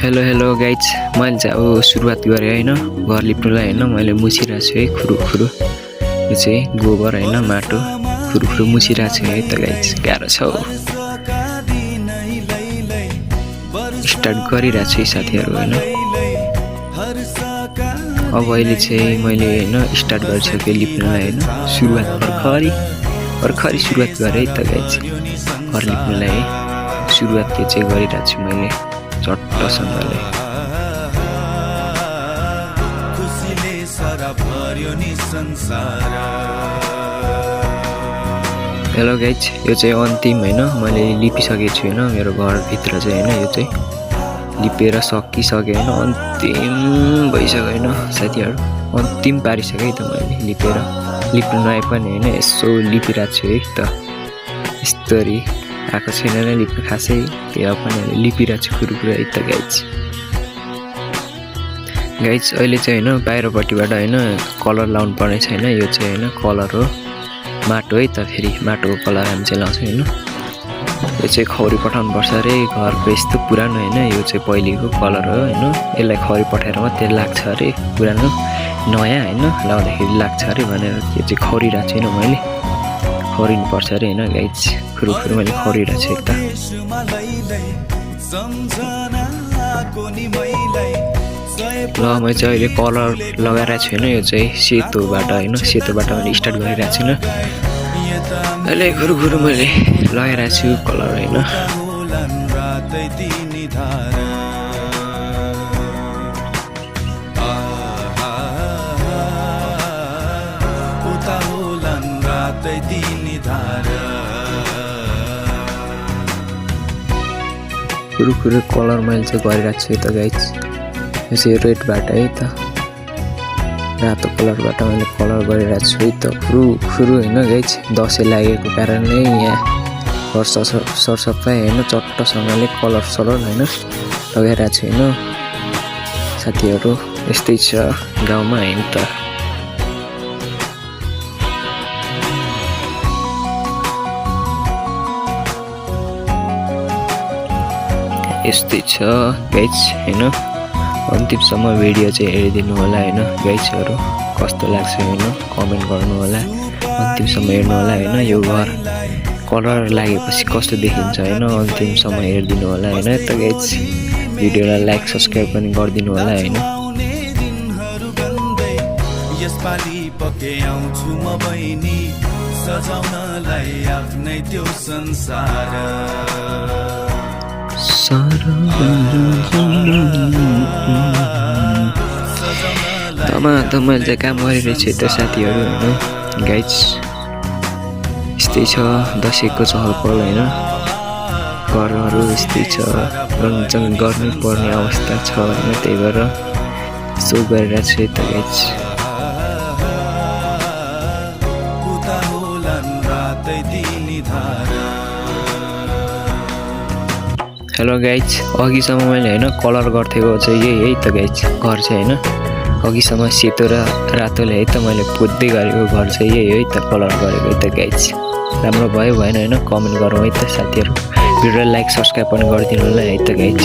hello guys मैले चाहिँ अब सुरुवात गरेँ हैन घर लिप्नुलाई हैन मैले मुछिरहेको छु है खुरुखुरु यो चाहिँ गोबर हैन माटो खुरुखुरु मुछिरहेको छु है त गाइज गाह्रो छ स्टार्ट गरिरहेको छु साथीहरु हैन अब अहिले चाहिँ मैले हैन स्टार्ट गरिसके लिप्नुलाई हैन सुरुवात भर्खरै सुरुवात गरेँ त गाइज घर लिप्नुलाई सुरुवात के चाहिँ गरिरहेको छु मैले चट्टसँगले हेलो गाइज यो चाहिँ अन्तिम हैन मैले लिपिसकेको छु हैन मेरो घर भित्र चाहिँ हैन यो चाहिँ लिपेर सकिसके हैन अन्तिम भइसक्यो हैन साथीहरु अन्तिम पारिसके है त मैले लिपेर लिप्नु नआए पनि हैन यसो लिपिरहेको छु है त यस्तरी आएको छैन नै लिप्नु खासै त्यो पनि लिपिरहेको छु खुरुखुरु है त गाइज अहिले चाहिँ हैन बाहिरपट्टिबाट हैन कलर लाउनु पर्ने छैन यो चाहिँ हैन कलर हो माटो है त फेरि माटोको कलर हामी चाहिँ लाउँछौँ हैन यो चाहिँ खौरी पठाउनु पर्छ रे घरको यस्तो पुरानो हैन यो चाहिँ पहिलेको कलर हो हैन यसलाई खौरी पठाएर मात्रै लाग्छ रे पुरानो नयाँ हैन लाउँदाखेरि लाग्छ रे भनेर यो चाहिँ खौरिरहेको छैन मैले खौरिनु पर्छ रे हैन गाइज खुरुखुरु मैले खौरिरहेको छु एक त ल मैले चाहिँ अहिले कलर लगाइरहेको छु हैन यो चाहिँ सेतोबाट हैन सेतोबाट मैले स्टार्ट गरिरहेको छु अहिले खुरुखुरु मैले लगाइरहेको छु कलर हैन खुरुखुरु कलर मैले चाहिँ गरिरहेको छु त गाइज यो चाहिँ रेडबाट है त रातो कलरबाट मैले कलर गरिरहेको छु है त खुरुखुरु हैन गाइज दसैँ लागेको कारणले यहाँ घर सरसफाइ हैन चट्टसँगले कलर हैन लगाइरहेको छु हैन साथीहरु यस्तै छ गाउँमा हैन त यस्तै छ गाइज हैन अन्तिमसम्म भिडियो चाहिँ हेरिदिनु होला हैन गाइजहरु कस्तो लाग्छ हैन कमेन्ट गर्नु होला अन्तिमसम्म हेर्नु होला हैन यो घर कलर लागेपछि कस्तो देखिन्छ हैन अन्तिमसम्म हेरिदिनु होला हैन त गाइज भिडियोलाई लाइक सब्स्क्राइब पनि गरिदिनु होला हैन यसपालि पके आउँछु म बहिनी सजाउनलाई आफ्नै त्यो संसार मैले चाहिँ काम गरिरहेको छु त साथीहरु हैन गाइज यस्तै छ दसैँको चहलपहल हैन घरहरु यस्तै छ रङचङ गर्नु पर्ने अवस्था छ हैन त्यही भएर सो गरिरहेको छु त गाइज हेलो गाइज अघिसम्म मैले हैन कलर गर्थेको चाहिँ यही है त गाइज घर चाहिँ हैन अघिसम्म सेतो र रातोले है त मैले पोत्दै गरेको घर चाहिँ यही है त कलर गरेको है त गाइज राम्रो भयो भएन हैन कमेन्ट गरौँ है त साथीहरु भिडियोलाई लाइक सब्स्क्राइब पनि गरिदिनु होला है त गाइज